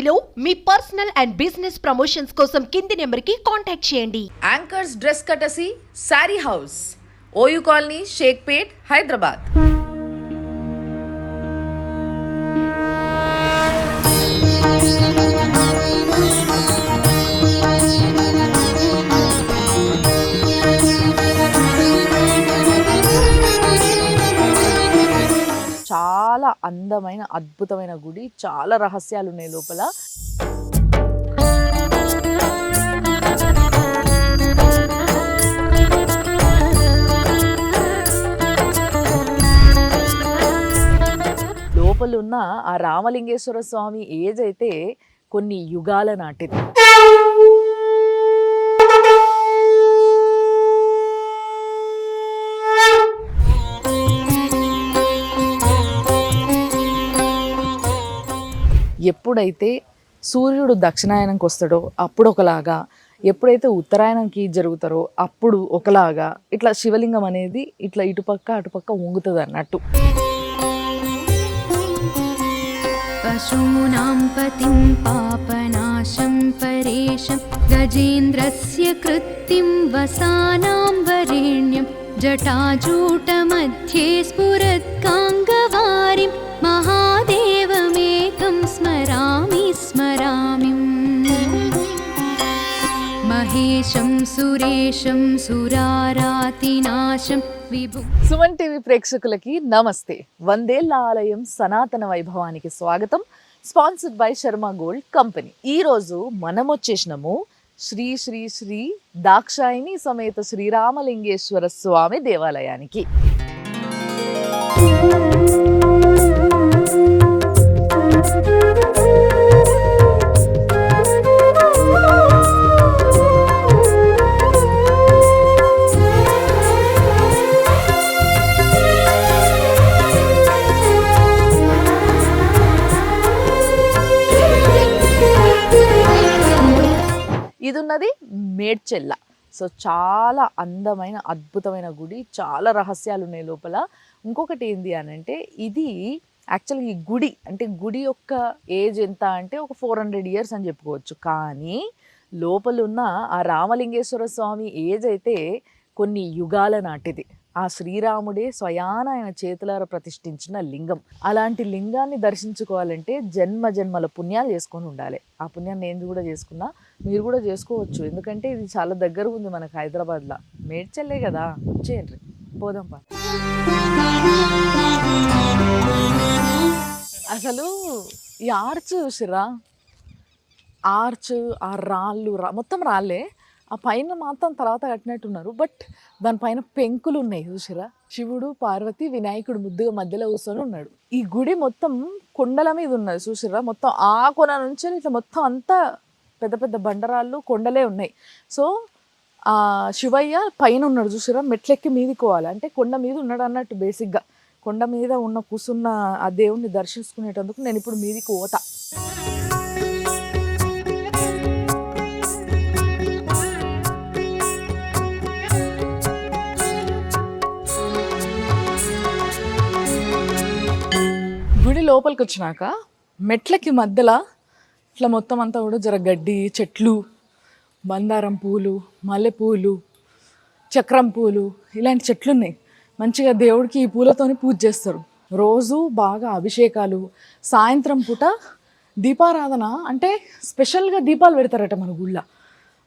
టీవీలో మీ personal and business promotions కోసం కింది నెంబర్కి కాంటాక్ట్ చేయండి. Anchors dress courtesy sari house, OU colony, Shaikpet, Hyderabad. చాలా అందమైన అద్భుతమైన గుడి, చాలా రహస్యాలు ఉన్నాయి లోపల. లోపల ఉన్న ఆ రామలింగేశ్వర స్వామి ఏజ్ అయితే కొన్ని యుగాల నాటిది. ఎప్పుడైతే సూర్యుడు దక్షిణాయనంకి వస్తాడో అప్పుడు ఒకలాగా, ఎప్పుడైతే ఉత్తరాయణంకి జరుగుతారో అప్పుడు ఒకలాగా, ఇట్లా శివలింగం అనేది ఇట్లా ఇటుపక్క అటుపక్క వంగుతుంది అన్నట్టు. పశూనాం పతిం పాపనాశం పరేశం గజేంద్రస్య కృత్తిం వసానాం వరేణ్యం జటాజూటమధ్యే స్ఫురత్కాంగవారిం మహాదేవమేకం స్మరామి స్మరామి మహేశం సురేశం సురారాతినాశం విభు. సుమన్ టీవీ ప్రేక్షకులకి నమస్తే. వందేళ్ల ఆలయం సనాతన వైభవానికి స్వాగతం. Sponsored by Sharma gold company. ఈ రోజు మనం వచ్చేసినాము శ్రీ శ్రీ శ్రీ దాక్షాయిని సమేత శ్రీరామలింగేశ్వర స్వామి దేవాలయానికి. ఇది ఉన్నది మేడ్చెల్ల. సో చాలా అందమైన అద్భుతమైన గుడి, చాలా రహస్యాలు ఉన్నాయి లోపల. ఇంకొకటి ఏంది అని అంటే, ఇది యాక్చువల్గా ఈ గుడి అంటే గుడి యొక్క ఏజ్ ఎంత అంటే ఒక 400 years అని చెప్పుకోవచ్చు. కానీ లోపల ఉన్న ఆ రామలింగేశ్వర స్వామి ఏజ్ అయితే కొన్ని యుగాల నాటిది. ఆ శ్రీరాముడే స్వయాన ఆయన చేతులారా ప్రతిష్ఠించిన లింగం. అలాంటి లింగాన్ని దర్శించుకోవాలంటే జన్మ జన్మల పుణ్యాలు చేసుకొని ఉండాలి. ఆ పుణ్యాన్ని నేను కూడా చేసుకున్నా, మీరు కూడా చేసుకోవచ్చు. ఎందుకంటే ఇది చాలా దగ్గర ఉంది మనకు హైదరాబాద్లో. మేడ్చెల్లే కదా, వచ్చేయండి పోదాం పా. అసలు ఈ ఆర్చ్ చూసిరా, ఆర్చ్ ఆ రాళ్ళు మొత్తం రాళ్ళే. ఆ పైన మాత్రం తర్వాత కట్టినట్టున్నారు, బట్ దానిపైన పెంకులు ఉన్నాయి చూసిరా. శివుడు, పార్వతి, వినాయకుడు ముద్దుగా మధ్యలో కూర్చొని ఉన్నాడు. ఈ గుడి మొత్తం కొండల మీద ఉన్నది చూసిరా. మొత్తం ఆ కొన నుంచి ఇట్లా మొత్తం అంతా పెద్ద పెద్ద బండరాళ్ళు, కొండలే ఉన్నాయి. సో ఆ శివయ్య పైన ఉన్నాడు చూసిరా. మెట్లెక్కి మీదికి పోవాలి అంటే కొండ మీద ఉన్నాడు అన్నట్టు. బేసిక్గా కొండ మీద ఉన్న కూర్చున్న ఆ దేవుణ్ణి దర్శించుకునేటందుకు నేను ఇప్పుడు మీదికి పోతా. గుడి లోపలికి వచ్చినాక మెట్లకి మధ్యలో ఇట్లా మొత్తం అంతా కూడా జర గడ్డి, చెట్లు, బందారం పూలు, మల్లెపూలు, చక్రం పూలు, ఇలాంటి చెట్లు ఉన్నాయి. మంచిగా దేవుడికి ఈ పూలతోని పూజ చేస్తారు. రోజు బాగా అభిషేకాలు, సాయంత్రం పూట దీపారాధన అంటే స్పెషల్గా దీపాలు పెడతారట మన గుళ్ళో.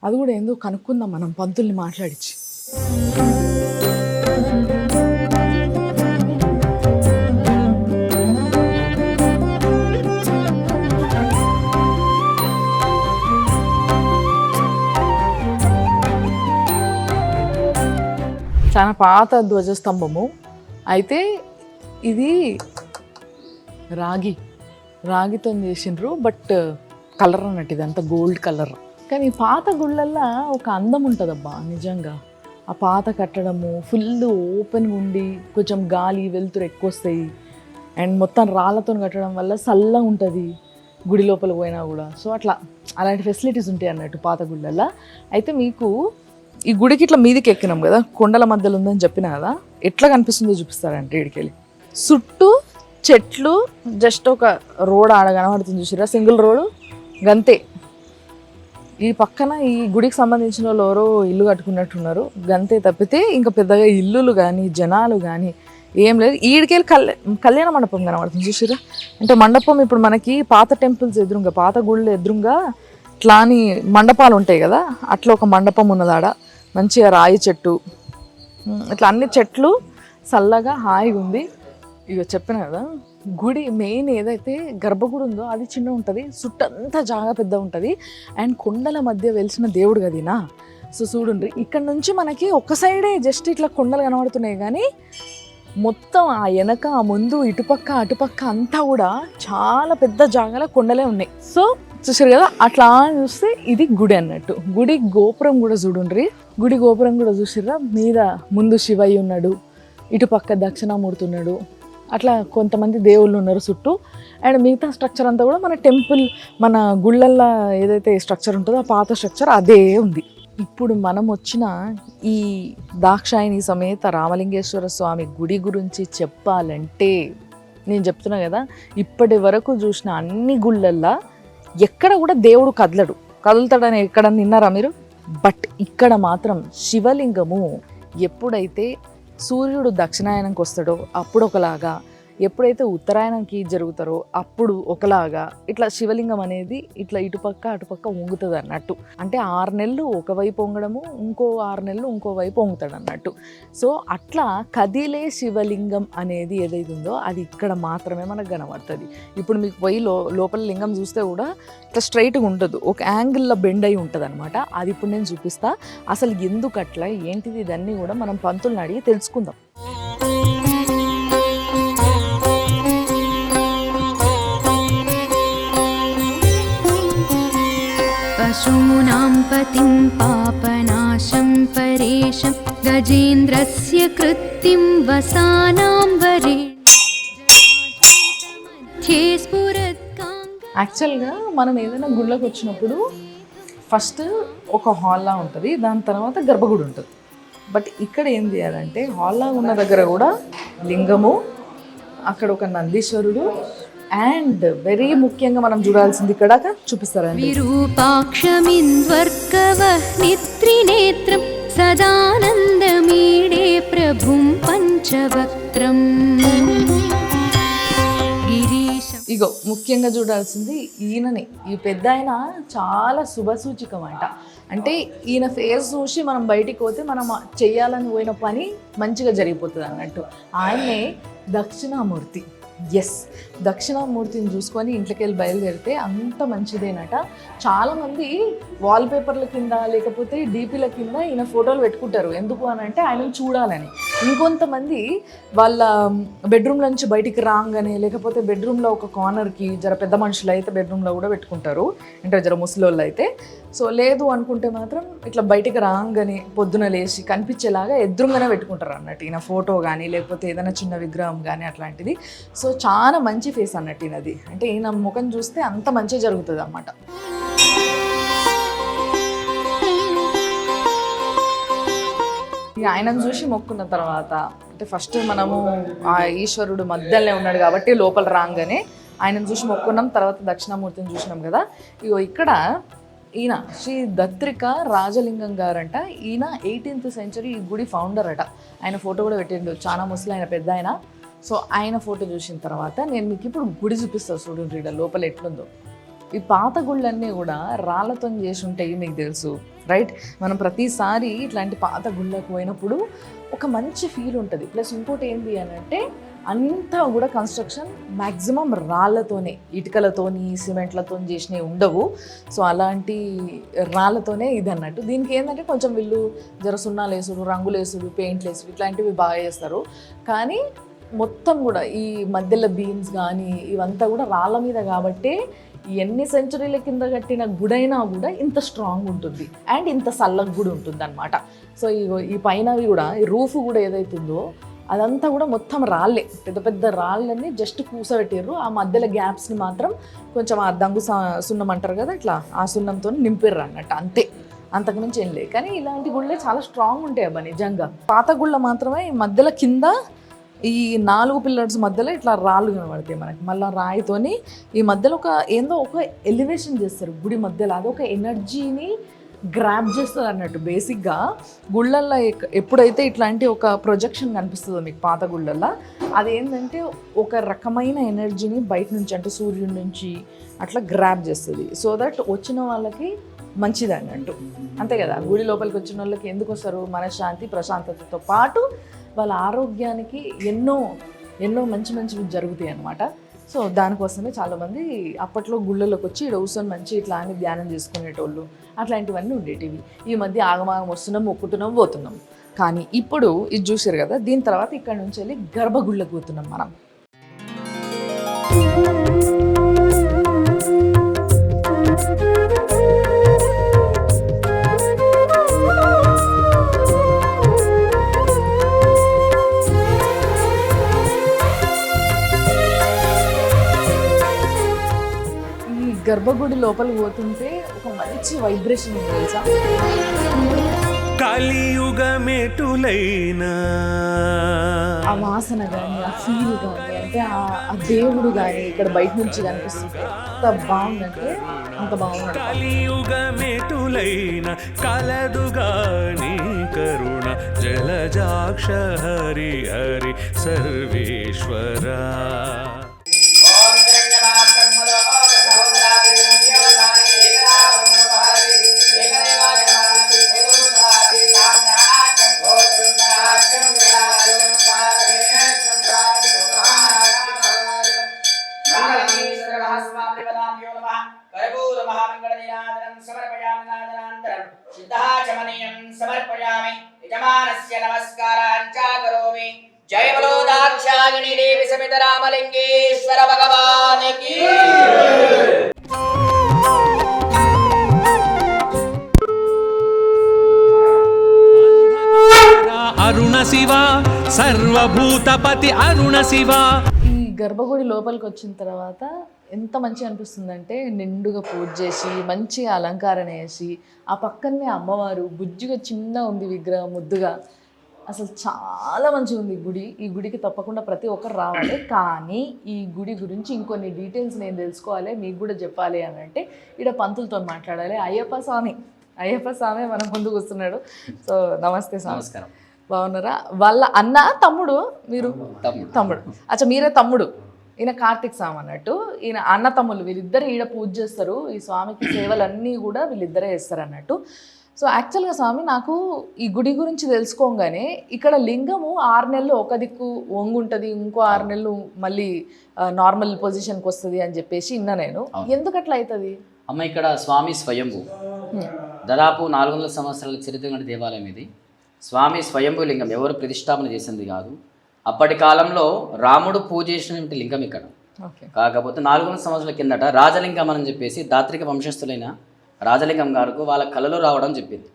అది కూడా ఏందో కనుక్కుందాం మనం పంతుల్ని మాట్లాడించి. చాలా పాత ధ్వజస్తంభము. అయితే ఇది రాగితో చేసిండ్రు, బట్ కలర్ అన్నట్టు ఇదంతా గోల్డ్ కలర్. కానీ పాత గుళ్ళల్లో ఒక అందం ఉంటుందబ్బా నిజంగా. ఆ పాత కట్టడము ఫుల్ ఓపెన్గా ఉండి కొంచెం గాలి వెలుతురు ఎక్కువ వస్తాయి. అండ్ మొత్తం రాళ్ళతో కట్టడం వల్ల చల్లగా ఉంటుంది గుడి లోపల పోయినా కూడా. సో అలాంటి ఫెసిలిటీస్ ఉంటాయి అన్నట్టు పాత గుళ్ళల్లో. అయితే మీకు ఈ గుడికి ఇట్లా మీదికి ఎక్కినాం కదా, కొండల మధ్యలో ఉందని చెప్పినా కదా, ఎట్లా కనిపిస్తుందో చూపిస్తారంటే ఇడికెళ్ళి చుట్టూ చెట్లు, జస్ట్ ఒక రోడ్ ఆడ కనబడుతుంది చూసిరా, సింగిల్ రోడ్. గంతే. ఈ పక్కన ఈ గుడికి సంబంధించిన వాళ్ళు ఎవరో ఇల్లు కట్టుకున్నట్టున్నారు, గంతే తప్పితే ఇంకా పెద్దగా ఇల్లులు కానీ జనాలు కానీ ఏం లేదు. ఈడికెళ్ళి కళ్యాణ మండపం కనబడుతుంది చూసిరా. అంటే మండపం ఇప్పుడు మనకి పాత టెంపుల్స్ ఎదురుగా, పాత గుళ్ళు ఎదురుగా ఇట్లా అని మండపాలు ఉంటాయి కదా, అట్లా ఒక మండపం ఉన్నదాడ. మంచిగా రాయి చెట్టు, ఇట్లా అన్ని చెట్లు, చల్లగా హాయిగా ఉంది. ఇక చెప్పిన కదా, గుడి మెయిన్ ఏదైతే గర్భగుడి ఉందో అది చిన్న ఉంటుంది, చుట్టంతా జాగా పెద్ద ఉంటుంది. అండ్ కొండల మధ్య వెలిసిన దేవుడు కదీనా. సో చూడండి, ఇక్కడ నుంచి మనకి ఒక సైడే జస్ట్ ఇట్లా కొండలు కనబడుతున్నాయి, కానీ మొత్తం ఆ వెనక ఆ ముందు ఇటుపక్క అటుపక్క అంతా కూడా చాలా పెద్ద జాగాలో కొండలే ఉన్నాయి. సో చూసారు కదా, అట్లా చూస్తే ఇది గుడి అన్నట్టు. గుడి గోపురం కూడా చూడండి, గుడి గోపురం కూడా చూసిర్రా. మీద ముందు శివయ్య ఉన్నాడు, ఇటుపక్క దక్షిణామూర్తి ఉన్నాడు, అట్లా కొంతమంది దేవుళ్ళు ఉన్నారు చుట్టూ. అండ్ మిగతా స్ట్రక్చర్ అంతా కూడా మన టెంపుల్, మన గుళ్ళల్లో ఏదైతే స్ట్రక్చర్ ఉంటుందో ఆ పాత స్ట్రక్చర్ అదే ఉంది. ఇప్పుడు మనం వచ్చిన ఈ దాక్షాయణి సమేత రామలింగేశ్వర స్వామి గుడి గురించి చెప్పాలంటే, నేను చెప్తున్నా కదా, ఇప్పటి వరకు చూసిన అన్ని గుళ్ళల్లో ఎక్కడ కూడా దేవుడు కదులుతాడని ఎక్కడ విన్నారా మీరు? బట్ ఇక్కడ మాత్రం శివలింగము ఎప్పుడైతే సూర్యుడు దక్షిణాయనంకి వస్తాడో అప్పుడు ఒకలాగా, ఎప్పుడైతే ఉత్తరాయణంకి జరుగుతారో అప్పుడు ఒకలాగా, ఇట్లా శివలింగం అనేది ఇట్లా ఇటుపక్క అటుపక్క వంగుతుంది అన్నట్టు. అంటే 6 నెలలు ఒకవైపు వంగడము, ఇంకో 6 నెలలు ఇంకో వైపు వంగుతాడు అన్నట్టు. సో అట్లా కదిలే శివలింగం అనేది ఏదైతే ఉందో అది ఇక్కడ మాత్రమే మనకు కనబడుతుంది. ఇప్పుడు మీకు పోయి లోపల లింగం చూస్తే కూడా ఇట్లా స్ట్రైట్గా ఉంటుంది, ఒక యాంగిల్లో బెండ్ అయి ఉంటుంది అనమాట. అది ఇప్పుడు నేను చూపిస్తా. అసలు ఎందుకు అట్లా ఏంటిది ఇదన్నీ కూడా మనం పంతుల్ని అడిగి తెలుసుకుందాం. पशूनां पतिं पापनाशं परेशं गजेन्द्रस्य कृत्तिं वसानां वरे मध्ये स्फुरत्काङ्ग. యాక్చువల్గా మనం ఏదైనా గుళ్ళకి వచ్చినప్పుడు ఫస్ట్ ఒక హాల్లా ఉంటుంది, దాని తర్వాత గర్భగుడి ఉంటుంది. బట్ ఇక్కడ ఏం చేయాలంటే హాల్లా ఉన్న దగ్గర కూడా లింగము, అక్కడ ఒక నందీశ్వరుడు, అండ్ వెరీ ముఖ్యంగా మనం చూడాల్సింది ఇక్కడ చూపిస్తారండి. విరూపాక్షమింద్వర్కవహ్నిత్రినేత్రం సదానందమీడే ప్రభుం పంచవక్త్రం గిరీశం. ఇగో ముఖ్యంగా చూడాల్సింది ఈయనని. ఈ పెద్ద ఆయన చాలా శుభసూచికం అంట. అంటే ఈయన ఫేస్ చూసి మనం బయటికి పోతే మనం చెయ్యాలని పోయిన పని మంచిగా జరిగిపోతుంది అన్నట్టు. ఆయనే దక్షిణామూర్తి. ఎస్, దక్షిణామూర్తిని చూసుకొని ఇంట్లోకి వెళ్ళి బయలుదేరితే అంత మంచిదేనట. చాలామంది వాల్పేపర్ల కింద లేకపోతే డీపీల కింద ఈయన ఫోటోలు పెట్టుకుంటారు. ఎందుకు అని అంటే ఆయనను చూడాలని. ఇంకొంతమంది వాళ్ళ బెడ్రూమ్ నుంచి బయటికి రాగానే, లేకపోతే బెడ్రూమ్లో ఒక కార్నర్కి, జర పెద్ద మనుషులు అయితే బెడ్రూమ్లో కూడా పెట్టుకుంటారు, అంటే జర ముసలోళ్ళు అయితే. సో లేదు అనుకుంటే మాత్రం ఇట్లా బయటికి రాగానే పొద్దున లేచి కనిపించేలాగా ఎదురుగానే పెట్టుకుంటారు అన్నట్టు ఈయన ఫోటో కానీ, లేకపోతే ఏదైనా చిన్న విగ్రహం కానీ అట్లాంటిది. సో చాలా మంచి ఫేస్ అన్నట్టు ఈయనది. అంటే ఈయన ముఖం చూస్తే అంత మంచిగా జరుగుతుంది అన్నమాట. ఇక ఆయనను చూసి మొక్కున్న తర్వాత, అంటే ఫస్ట్ మనము ఆ ఈశ్వరుడు మధ్యలోనే ఉన్నాడు కాబట్టి లోపల రాగానే ఆయనను చూసి మొక్కున్నాం. తర్వాత దక్షిణామూర్తిని చూసినాం కదా. ఇగో ఇక్కడ ఈయన శ్రీ దత్రిక రాజలింగం గారంట. ఈయన 18th century ఈ గుడి ఫౌండర్ అట. ఆయన ఫోటో కూడా పెట్టిండు, చాలా ముసలి ఆయన, పెద్ద ఆయన. సో ఆయన ఫోటో చూసిన తర్వాత నేను మీకు ఇప్పుడు గుడి చూపిస్తాను. చూడండి ఇక్కడ లోపల ఎట్లుందో. ఈ పాత గుళ్ళన్నీ కూడా రాళ్ళతో చేసి ఉంటాయి, మీకు తెలుసు రైట్. మనం ప్రతిసారి ఇట్లాంటి పాత గుళ్ళకు పోయినప్పుడు ఒక మంచి ఫీల్ ఉంటుంది. ప్లస్ ఇంకోటి ఏంటి అని అంటే అంతా కూడా కన్స్ట్రక్షన్ మ్యాక్సిమం రాళ్ళతోనే, ఇటుకలతోని సిమెంట్లతో చేసినవి ఉండవు. సో అలాంటి రాళ్ళతోనే ఇది అన్నట్టు. దీనికి ఏంటంటే కొంచెం వీళ్ళు జర సున్నాలు వేసుడు, రంగులు వేసుడు, పెయింట్లు వేసుడు ఇట్లాంటివి బాగా చేస్తారు. కానీ మొత్తం కూడా ఈ మధ్యలో బీమ్స్ కానీ ఇవంతా కూడా రాళ్ళ మీద కాబట్టి ఎన్ని సెంచరీల కింద కట్టిన గుడైనా కూడా ఇంత స్ట్రాంగ్ ఉంటుంది అండ్ ఇంత చల్లగా కూడా ఉంటుంది అనమాట. సో ఈ పైనవి కూడా, ఈ రూఫ్ కూడా ఏదైతుందో అదంతా కూడా మొత్తం రాళ్ళే, పెద్ద పెద్ద రాళ్ళని జస్ట్ కూసబెట్టారు. ఆ మధ్యలో గ్యాప్స్ని మాత్రం కొంచెం ఆ దంగు సున్నం అంటారు కదా, ఇట్లా ఆ సున్నంతో నింపిర్రు అన్నట్టు, అంతే, అంతకుమించి ఏం లేదు. కానీ ఇలాంటి గుళ్ళే చాలా స్ట్రాంగ్ ఉంటాయి అబ్బా నిజంగా. పాత గుళ్ళ మాత్రమే ఈ మధ్యలో కింద ఈ 4 పిల్లర్స్ మధ్యలో ఇట్లా రాళ్ళు కనబడతాయి మనకి. మళ్ళీ రాయితోని ఈ మధ్యలో ఒక ఎలివేషన్ చేస్తారు గుడి మధ్యలో. అదొక ఎనర్జీని గ్రాప్ చేస్తుంది అన్నట్టు. బేసిక్గా గుళ్ళల్లో ఎప్పుడైతే ఇట్లాంటి ఒక ప్రొజెక్షన్ కనిపిస్తుందో మీకు పాత గుళ్ళల్లో, అదేంటంటే ఒక రకమైన ఎనర్జీని బయట నుంచి అంటే సూర్యుడి నుంచి అట్లా గ్రాప్ చేస్తుంది. సో దట్ వచ్చిన వాళ్ళకి మంచిది అన్నట్టు. అంతే కదా, గుడి లోపలికి వచ్చిన వాళ్ళకి ఎందుకు వస్తారు? మనశ్శాంతి ప్రశాంతతతో పాటు వాళ్ళ ఆరోగ్యానికి ఎన్నో మంచివి జరుగుతాయి అన్నమాట. సో దానికోసమే చాలామంది అప్పట్లో గుళ్ళలోకి వచ్చి ఇక్కడ కూర్చొని మంచి ఇట్లా అని ధ్యానం చేసుకునేటోళ్ళు, అట్లాంటివన్నీ ఉండేటివి. ఈ మధ్య ఆగమాగం వస్తున్నాం, మొక్కుతున్నాం, పోతున్నాం. కానీ ఇప్పుడు ఇది చూసారు కదా, దీని తర్వాత ఇక్కడ నుంచి వెళ్ళి గర్భగుళ్ళకి పోతున్నాం మనం. గర్భగుడి లోపలికి పోతుంటే ఒక మంచి వైబ్రేషన్ ఉంది తెలుసా. కలియుగమెటులైనా ఆ వాసన కానీ, ఆ ఫీల్ కానీ, అంటే ఆ దేవుడు కానీ ఇక్కడ బయట నుంచి కనిపిస్తుంది. ఎంత బాగుందంటే అంత బాగుంది. కలియుగమెటులైన కలదుగాని కరుణ జలజాక్ష హరి హరి సర్వేశ్వరా. जय बोलो दाक्षायणी देवी समेत रामलिंगेश्वर भगवान की। అరుణ శివ సర్వభూతపతి అరుణ శివ. ఈ గర్భగుడి లోపలికి వచ్చిన తర్వాత ఎంత మంచిగా అనిపిస్తుందంటే, నిండుగా పూజ చేసి మంచిగా అలంకరణ చేసి, ఆ పక్కనే అమ్మవారు బుజ్జిగా చిన్న ఉంది విగ్రహం ముద్దుగా. అసలు చాలా మంచిగా ఉంది గుడి. ఈ గుడికి తప్పకుండా ప్రతి ఒక్కరు రావాలి. కానీ ఈ గుడి గురించి ఇంకొన్ని డీటెయిల్స్ నేను తెలుసుకోవాలి, మీకు కూడా చెప్పాలి అని అంటే ఇక్కడ పంతులతో మాట్లాడాలి. అయ్యప్ప స్వామి మన ముందుకు వస్తున్నాడు. సో నమస్తే స్వామి. నమస్కారం. బాగున్నారా? వాళ్ళ అన్న తమ్ముడు, మీరు తమ్ముడు. అచ్చా, మీరే తమ్ముడు. ఈయన కార్తీక్ స్వామి అన్నట్టు. ఈయన అన్న తమ్ముళ్ళు వీళ్ళిద్దరు ఈడ పూజ చేస్తారు. ఈ స్వామికి సేవలన్నీ కూడా వీళ్ళిద్దరే చేస్తారు అన్నట్టు. సో యాక్చువల్గా స్వామి, నాకు ఈ గుడి గురించి తెలుసుకోగానే ఇక్కడ లింగము 6 నెలలు ఒక దిక్కు వంగుంటుంది, ఇంకో 6 నెలలు మళ్ళీ నార్మల్ పొజిషన్కి వస్తుంది అని చెప్పేసి విన్నా నేను. ఎందుకు అట్లా అవుతుంది? అమ్మ, ఇక్కడ స్వామి స్వయంభు, దాదాపు 400 సంవత్సరాల చరిత్ర గల దేవాలయం ఇది. స్వామి స్వయంభు లింగం, ఎవరు ప్రతిష్టాపన చేసింది కాదు. అప్పటి కాలంలో రాముడు పూజ చేసిన లింగం ఇక్కడ. కాకపోతే 400 సంవత్సరాల కిందట రాజలింగం అని చెప్పేసి దాత్రిక వంశస్థులైన రాజలింగం గారికి వాళ్ళ కళలో రావడం చెప్పింది.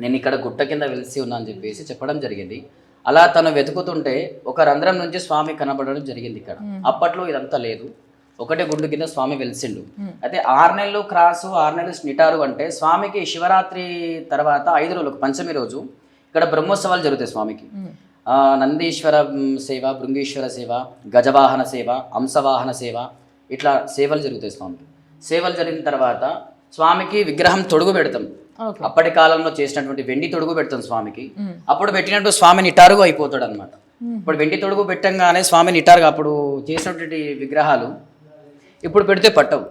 నేను ఇక్కడ గుట్ట కింద వెలిసి ఉన్నా అని చెప్పేసి చెప్పడం జరిగింది. అలా తను వెతుకుతుంటే ఒక రంధ్రం నుంచి స్వామి కనబడడం జరిగింది ఇక్కడ. అప్పట్లో ఇదంతా లేదు, ఒకటే గుండు కింద స్వామి వెలిసిండు. అయితే 6 నెలలు క్రాసు 6 నెలలు నిటారు అంటే స్వామికి శివరాత్రి తర్వాత 5 రోజులకు పంచమి రోజు ఇక్కడ బ్రహ్మోత్సవాలు జరుగుతాయి స్వామికి. నందీశ్వర సేవ, భృంగీశ్వర సేవ, గజవాహన సేవ, హంసవాహన సేవ, ఇట్లా సేవలు జరుగుతాయి స్వామికి. సేవలు జరిగిన తర్వాత స్వామికి విగ్రహం తొడుగు పెడతాం. అప్పటి కాలంలో చేసినటువంటి వెండి తొడుగు పెడతాం స్వామికి. అప్పుడు పెట్టినట్టు స్వామి నిటారుగా అయిపోతాడు అనమాట. ఇప్పుడు వెండి తొడుగు పెట్టంగానే స్వామి నిటారుగా, అప్పుడు చేసినటువంటి విగ్రహాలు ఇప్పుడు పెడితే పట్టవు.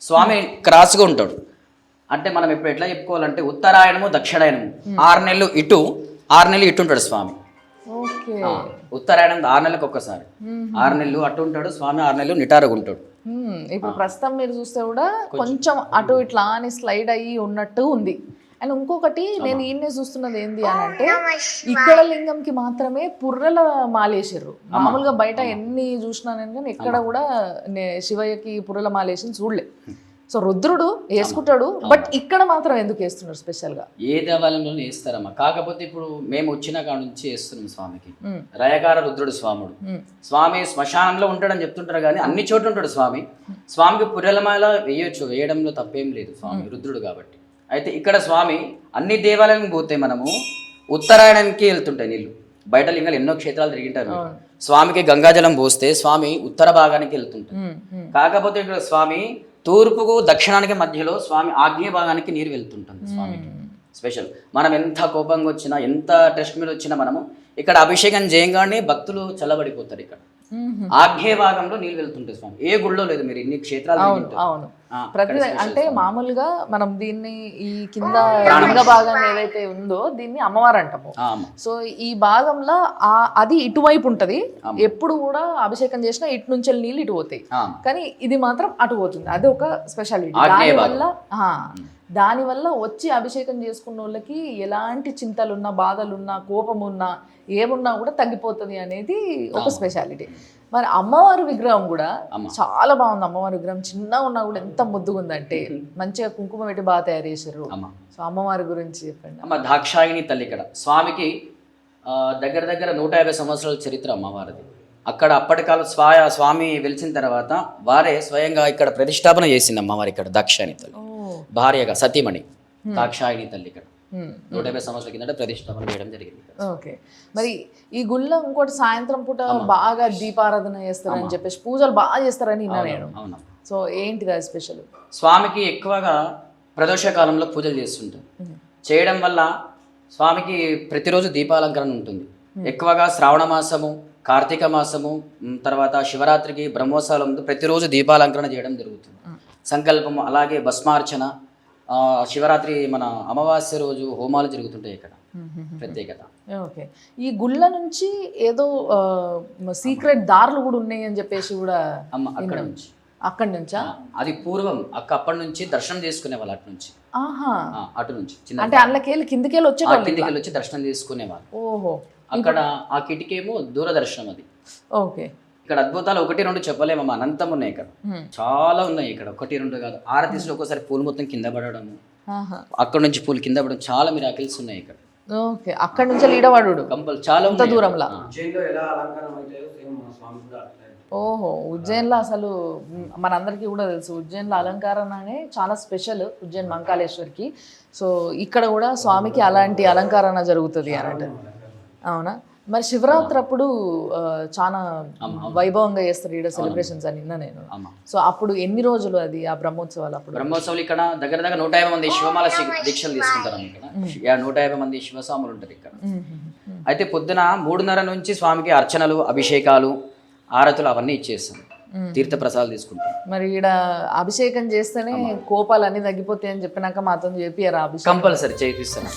స్వామి క్రాస్గా ఉంటాడు. అంటే మనం ఇప్పుడు ఎట్లా చెప్పుకోవాలంటే ఉత్తరాయణము దక్షిణాయనము 6 నెలలు ఇటు 6 నెలలు ఇటు ఉంటాడు స్వామి. ఉత్తరాయణం 6 నెలలకు ఒక్కసారి, 6 నెలలు అటు ఉంటాడు స్వామి, 6 నెలలు నిటారుగా ఉంటాడు. ఇప్పుడు ప్రస్తుతం మీరు చూస్తే కూడా కొంచెం అటు ఇట్లా అని స్లైడ్ అయ్యి ఉన్నట్టు ఉంది. అండ్ ఇంకొకటి నేను ఈయన్నే చూస్తున్నది ఏంది అని అంటే, ఇక్కడ లింగంకి మాత్రమే పుర్రెల మాలేసారు. మామూలుగా బయట ఎన్ని చూసినా నేను కానీ ఎక్కడ కూడా శివయ్యకి పుర్రెల మాలేసి చూడలే. సో రుద్రుడు వేసుకుంటాడు, బట్ ఇక్కడ మాత్రం ఎందుకు వేస్తున్నారు స్పెషల్గా? ఏ దేవాలయంలో వేస్తారమ్మా. కాకపోతే ఇప్పుడు మేము వచ్చిన కాడ నుంచి వేస్తున్నాం స్వామికి. రయకార రుద్రుడు స్వాముడు. స్వామి శ్మశానంలో ఉంటాడని చెప్తుంటారు కానీ అన్ని చోట్ల ఉంటాడు స్వామి. స్వామికి పుర్రెలమాల వేయొచ్చు, వేయడంలో తప్పేం లేదు, స్వామి రుద్రుడు కాబట్టి. అయితే ఇక్కడ స్వామి అన్ని దేవాలయానికి పోతే మనము ఉత్తరాయణానికి వెళ్తుంటాయి నీళ్ళు. బయట లింగాలు ఎన్నో క్షేత్రాలు తిరిగింటారు. స్వామికి గంగాజలం పోస్తే స్వామి ఉత్తర భాగానికి వెళ్తుంటాడు. కాకపోతే ఇక్కడ స్వామి తూర్పుకు దక్షిణానికి మధ్యలో స్వామి ఆగ్నేయ భాగానికి నీరు వెళ్తుంటుంది. స్వామికి స్పెషల్. మనం ఎంత కోపంగా వచ్చినా, ఎంత టెస్ట్ మీద వచ్చినా మనము ఇక్కడ అభిషేకం చేయగానే భక్తులు చల్లబడిపోతారు. ఇక్కడ ఆగ్నేయ భాగంలో నీళ్ళు వెళ్తుంటాయి స్వామి. ఏ గుళ్ళో లేదు, మీరు ఇన్ని క్షేత్రాలు అవును. ప్రతి అంటే మామూలుగా మనం దీన్ని ఈ కింద లింగ భాగం ఏదైతే ఉందో దీన్ని అమ్మవారు అంటాము. సో ఈ భాగంలో అది ఇటువైపు ఉంటది. ఎప్పుడు కూడా అభిషేకం చేసినా ఇటు నుంచి నీళ్ళు ఇటు పోతాయి, కానీ ఇది మాత్రం అటు పోతుంది. అది ఒక స్పెషాలిటీ. దానివల్ల వచ్చి అభిషేకం చేసుకున్న వాళ్ళకి ఎలాంటి చింతలున్నా, బాధలున్నా, కోపమున్నా, ఏమున్నా కూడా తగ్గిపోతుంది అనేది ఒక స్పెషాలిటీ. మరి అమ్మవారి విగ్రహం కూడా చాలా బాగుంది. అమ్మవారి విగ్రహం చిన్నగా ఉన్నా కూడా ఎంత ముద్దుగా ఉందంటే మంచిగా కుంకుమ పెట్టి బాగా తయారు చేశారు. సో అమ్మవారి గురించి చెప్పండి. అమ్మ దాక్షాయిని తల్లి. ఇక్కడ స్వామికి దగ్గర దగ్గర 150 సంవత్సరాల చరిత్ర అమ్మవారిది. అక్కడ అప్పటి కాలం స్వామి వెలిసిన తర్వాత వారే స్వయంగా ఇక్కడ ప్రతిష్టాపన చేసింది అమ్మవారి. ఇక్కడ దాక్షాయిని తల్లి భార్యగా సతీమణి దాక్షాయిని తల్లి ఇక్కడ 150 సంవత్సరాల కిందట ప్రతిష్టాపన చేయడం జరిగింది. ఓకే. మరి ఈ గుళ్ళో ఇంకోటి సాయంత్రం పూట బాగా దీపారాధన చేస్తారని చెప్పేసి పూజలు బాగా చేస్తారని విన్నా నేను. సో ఏంటిది స్పెషల్? స్వామికి ఎక్కువగా ప్రదోష కాలంలో పూజలు చేస్తుంటారు. చేయడం వల్ల స్వామికి ప్రతిరోజు దీపాలంకరణ ఉంటుంది. ఎక్కువగా శ్రావణ మాసము, కార్తీక మాసము, తర్వాత శివరాత్రికి, బ్రహ్మోత్సవాల ముందు ప్రతిరోజు దీపాలంకరణ చేయడం జరుగుతుంది. సంకల్పము, అలాగే భస్మార్చన, శివరాత్రి మన అమావాస్య రోజు హోమాలు జరుగుతుంటాయి ఇక్కడ. ప్రత్యేకత. ఓకే. ఈ గుళ్ళ నుంచి ఏదో సీక్రెట్ దారులు కూడా ఉన్నాయి అని చెప్పేసి కూడా అక్కడి నుంచా? అది పూర్వం అప్పటి నుంచి దర్శనం చేసుకునే వాళ్ళు అటు నుంచి. అటు నుంచి అంటే అల్లకెళ్ళి కిందికెళ్ళి వచ్చి దర్శనం చేసుకునేవాళ్ళు. ఓహో. అక్కడ ఆ కిటికేమో దూరదర్శనం అది. ఓకే. ఇక్కడ అద్భుతాలు 1-2 చెప్పలేమమ్మా, అనంతం ఉన్నాయి ఇక్కడ. చాలా ఉన్నాయి ఇక్కడ, 1-2 కాదు. ఆరతీసులో ఒక్కోసారి పూలు మొత్తం కింద పడడము, అక్కడ నుంచి పూలు కింద పడడం, చాలా మిరాకిల్స్ ఉన్నాయి ఇక్కడ. ఓకే. అక్కడ నుంచి లీడవాడు చాలా దూరంలో. ఓహో. ఉజ్జయిన్లో అసలు మనందరికీ కూడా తెలుసు, ఉజ్జయిన్లో అలంకరణ అనే చాలా స్పెషల్. ఉజ్జయిన్ మంకాళేశ్వరికి. సో ఇక్కడ కూడా స్వామికి అలాంటి అలంకరణ జరుగుతుంది అన్నట్టు. అవునా? మరి శివరాత్రి అప్పుడు చాలా వైభవంగా చేస్తారు ఇక్కడ సెలబ్రేషన్స్ అని నిన్న నేను. సో అప్పుడు ఎన్ని రోజులు అది ఆ బ్రహ్మోత్సవాలు? అప్పుడు బ్రహ్మోత్సవాలు ఇక్కడ దగ్గర దగ్గర 150 మంది శివమాల దీక్షలు తీసుకుంటారు. ఇక్కడ 150 మంది శివస్వాములు ఉంటారు ఇక్కడ. అయితే పొద్దున 3:30 నుంచి స్వామికి అర్చనలు, అభిషేకాలు, ఆరతులు అవన్నీ ఇచ్చేస్తాం. తీర్థ ప్రసాదాలు తీసుకుంటాం. మరి ఇక్కడ అభిషేకం చేస్తేనే కోపాలు అన్ని తగ్గిపోతాయి అని చెప్పినాక మాతో చేపియారా అభిషేకం? కంపల్సరీ చేపిస్తాను.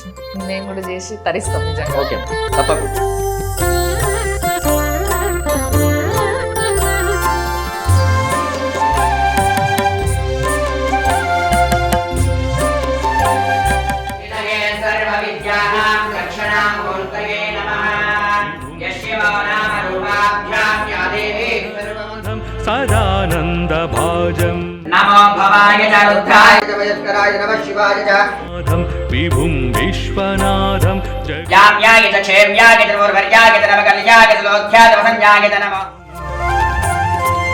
నేను కూడా చేసి తరిస్తాం. ఓకే, తప్పకుండా. సదానంద భాజం నమో భవాయ రుద్రాయ వయస్కరాయ నమః శివాయ విభుం విశ్వనాథం యామ్యాయ చ క్షేమ్యాయ చ పూర్వర్యాయ చ నవకల్యాయ చ లోక్యాయ చ వసంయాయ చ నమః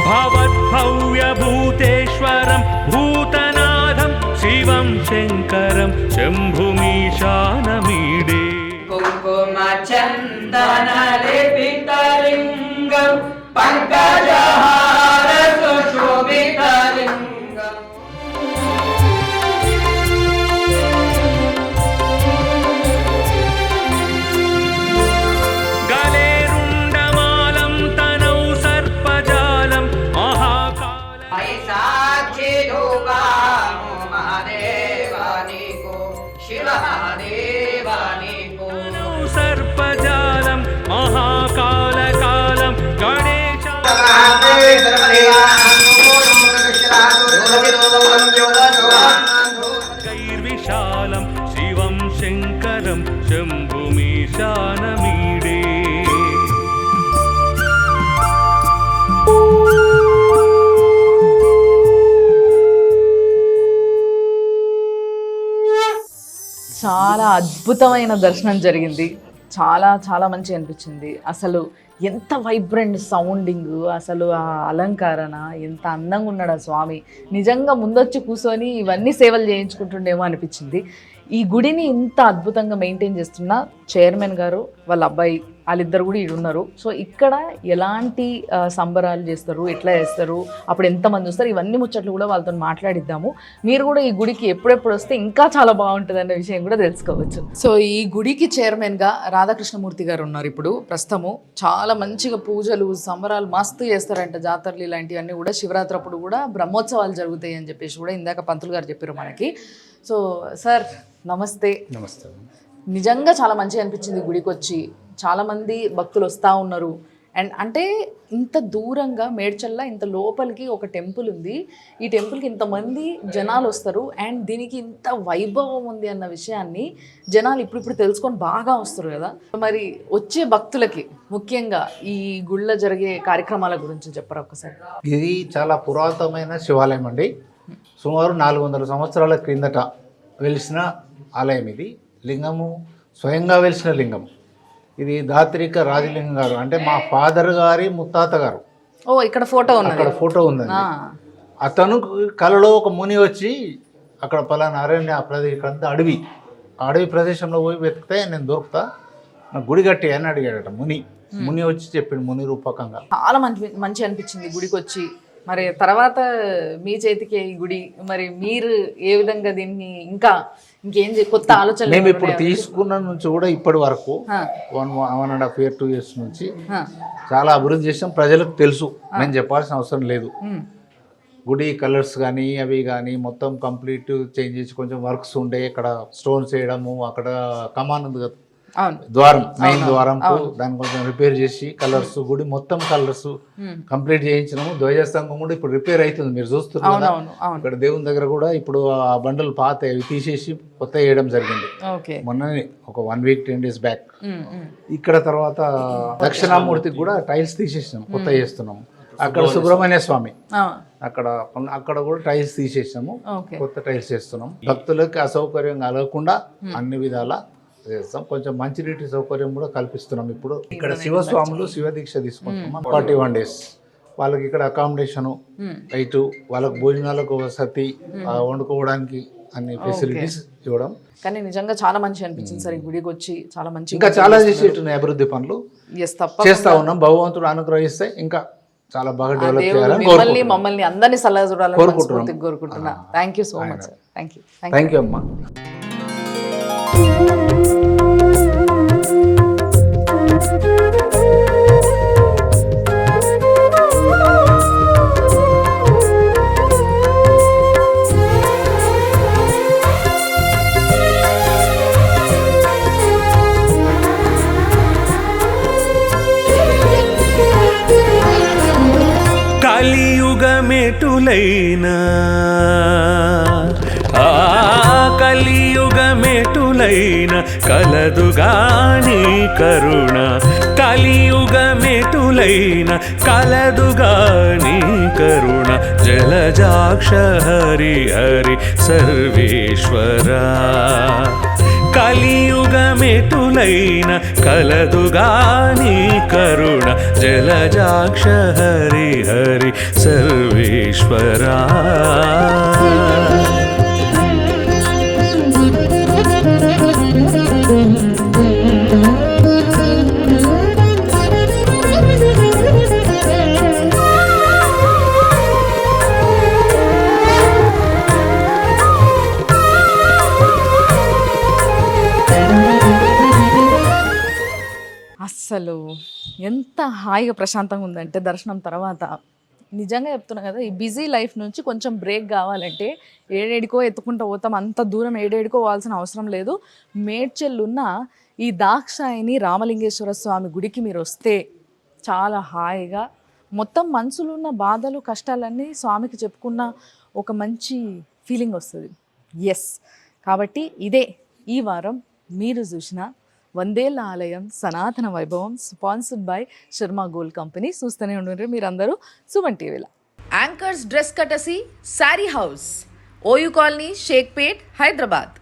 భవద్భవ్య భూతేశ్వరం భూతనాథం శివం శంకరం శంభుమీశానమీడే కుంకుమ చందన లేపితలింగం పంకజహార సుశోభితలింగం. గలేరుండమాలం తనౌ సర్పజాలం మహాకాల సాక్షి రూపాము మహాదేవానికో శివ మహాదేవానికో సర్పజాలం మహాకాలకాలం గణేశ కైర్విశాలం శివం శంకరం శంభుమీశానమీడే చాలా అద్భుతమైన దర్శనం జరిగింది. చాలా చాలా మంచిగా అనిపించింది. అసలు ఎంత వైబ్రెంట్ సౌండింగ్, అసలు ఆ అలంకరణ, ఎంత అందంగా ఉన్నాడు ఆ స్వామి. నిజంగా ముందొచ్చి కూర్చొని ఇవన్నీ సేవలు చేయించుకుంటుండేమో అనిపించింది. ఈ గుడిని ఇంత అద్భుతంగా మెయింటైన్ చేస్తున్న చైర్మన్ గారు వాళ్ళ అబ్బాయి వాళ్ళిద్దరు కూడా ఇక్కడ ఉన్నారు. సో ఇక్కడ ఎలాంటి సంబరాలు చేస్తారు, ఎట్లా చేస్తారు, అప్పుడు ఎంతమంది వస్తారు, ఇవన్నీ ముచ్చట్లు కూడా వాళ్ళతో మాట్లాడిద్దాము. మీరు కూడా ఈ గుడికి ఎప్పుడెప్పుడు వస్తే ఇంకా చాలా బాగుంటుంది అన్న విషయం కూడా తెలుసుకోవచ్చు. సో ఈ గుడికి చైర్మన్గా రాధాకృష్ణమూర్తి గారు ఉన్నారు ఇప్పుడు ప్రస్తుతము. చాలా మంచిగా పూజలు సంబరాలు మస్తు చేస్తారంట. జాతరలు ఇలాంటివన్నీ కూడా శివరాత్రి అప్పుడు కూడా బ్రహ్మోత్సవాలు జరుగుతాయి అని చెప్పేసి కూడా ఇందాక పంతులు గారు చెప్పారు మనకి. సో సార్ నమస్తే. నమస్తే. నిజంగా చాలా మంచిగా అనిపించింది గుడికి వచ్చి. చాలామంది భక్తులు వస్తూ ఉన్నారు. అండ్ అంటే ఇంత దూరంగా మేడ్చల్ల ఇంత లోపలికి ఒక టెంపుల్ ఉంది. ఈ టెంపుల్కి ఇంతమంది జనాలు వస్తారు అండ్ దీనికి ఇంత వైభవం ఉంది అన్న విషయాన్ని జనాలు ఇప్పుడు తెలుసుకొని బాగా వస్తారు కదా. మరి వచ్చే భక్తులకి ముఖ్యంగా ఈ గుళ్ళ జరిగే కార్యక్రమాల గురించి చెప్పరా ఒకసారి? ఇది చాలా పురాతనమైన శివాలయం అండి. సుమారు 400 సంవత్సరాల క్రిందట వెలిసిన ఆలయం ఇది. లింగము స్వయంగా వెలిసిన లింగం. ఇది దాత్రిక రాజలింగం గారు, అంటే మా ఫాదర్ గారి ముత్తాత గారు. ఓ ఇక్కడ ఫోటో ఉంది, అక్కడ ఫోటో ఉందండి. అతను కలలో ఒక ముని వచ్చి అక్కడ పలానా అరణ్య ప్రదేశం, అడవి, ఆ అడవి ప్రదేశంలో పోయి వెతికితే నేను దొరుకుతా, నాకు గుడి కట్టి అని అడిగాడట ముని. ముని వచ్చి చెప్పిండు ముని రూపకంగా. చాలా మంచి అనిపించింది గుడికి వచ్చి. మరి తర్వాత మీ చేతికి ఈ గుడి, మరి మీరు ఏ విధంగా దీన్ని ఇంకేం కొత్త ఆలోచనలు? మేము ఇప్పుడు తీసుకున్న నుంచి కూడా ఇప్పటి వరకు 1.5 years 2 years నుంచి చాలా అభివృద్ధి చేసాం. ప్రజలకు తెలుసు, నేను చెప్పాల్సిన అవసరం లేదు. గుడి కలర్స్ కానీ అవి కానీ మొత్తం కంప్లీట్ చేంజ్ చేసి కొంచెం వర్క్స్ ఉండే, ఇక్కడ స్టోన్స్ వేయడము, అక్కడ కమాన్ ఉంది కదా ద్వారం, మెయిన్ ద్వారం, దాన్ని కొంచెం రిపేర్ చేసి కలర్స్, గుడి మొత్తం కలర్స్ కంప్లీట్ చేయించినాము. ధ్వజస్తంభం కూడా ఇప్పుడు రిపేర్ అవుతుంది, మీరు చూస్తున్నారు కదా. ఇక్కడ దేవుని దగ్గర కూడా ఇప్పుడు ఆ బండలు పాత అవి తీసేసి కొత్త వేయడం జరిగింది మొన్ననే, ఒక 1 week 10 days బ్యాక్. ఇక్కడ తర్వాత దక్షిణామూర్తికి కూడా టైల్స్ తీసేసినాం, కొత్త చేస్తున్నాము. అక్కడ సుబ్రహ్మణ్య స్వామి, అక్కడ కూడా టైల్స్ తీసేసాము, కొత్త టైల్స్ చేస్తున్నాం. భక్తులకి అసౌకర్యం కలగకుండా అన్ని విధాల చేస్తాం. కొంచెం మంచినీటి సౌకర్యం కూడా కల్పిస్తున్నాం. ఇప్పుడు ఇక్కడ శివస్వాములు శివ దీక్ష తీసుకుంటున్నాం 41 days. వాళ్ళకి ఇక్కడ అకామిడేషను, రైట్, వాళ్ళకి భోజనాలకు వసతి, వండుకోవడానికి అన్ని ఫెసిలిటీస్ ఇవ్వడం. కానీ నిజంగా చాలా మంచి అనిపించింది సార్ ఈ గుడికి వచ్చి. చాలా మంచి, ఇంకా చాలా చేసేట్టున్నాయి అభివృద్ధి పనులు చేస్తా ఉన్నాం. భగవంతుడు అనుగ్రహిస్తే ఇంకా చాలా బాగా డెవలప్ చేయాలని మమ్మల్ని అందరినీ సలహా చూడాలని కోరుకుంటున్నా. Thank you so much sir. Thank you అమ్మా. కలియుగమెటులైనా కలియుగమెటులైన కలదుగాని కరుణ, కలియుగమెటులైన కలదుగాని కరుణ, జలజాక్ష హరి హరి సర్వేశ్వరా. కలియుగమెటులైన కలదుగాని కరుణ, జలజాక్ష హరి హరి సర్వేశ్వరా. అసలు ఎంత హాయిగా ప్రశాంతంగా ఉందంటే దర్శనం తర్వాత. నిజంగా చెప్తున్నా కదా, ఈ బిజీ లైఫ్ నుంచి కొంచెం బ్రేక్ కావాలంటే ఏడేడికో ఎత్తుకుంటూ పోతాం. అంత దూరం ఏడేడికో పోవాల్సిన అవసరం లేదు. మేడ్చెల్లున్న ఈ దాక్షాయిని రామలింగేశ్వర స్వామి గుడికి మీరు వస్తే చాలా హాయిగా మొత్తం మనసులో ఉన్న బాధలు కష్టాలన్నీ స్వామికి చెప్పుకున్న ఒక మంచి ఫీలింగ్ వస్తుంది. ఎస్, కాబట్టి ఇదే ఈ వారం మీరు చూసిన 100 ఏళ్ల ఆలయం సనాతన వైభవం, sponsored by Sharma gold company. చూస్తూనే ఉండండి మీరందరూ సుమన్ టీవీలో. Anchors dress courtesy sari house, OU colony, Shaikpet, Hyderabad.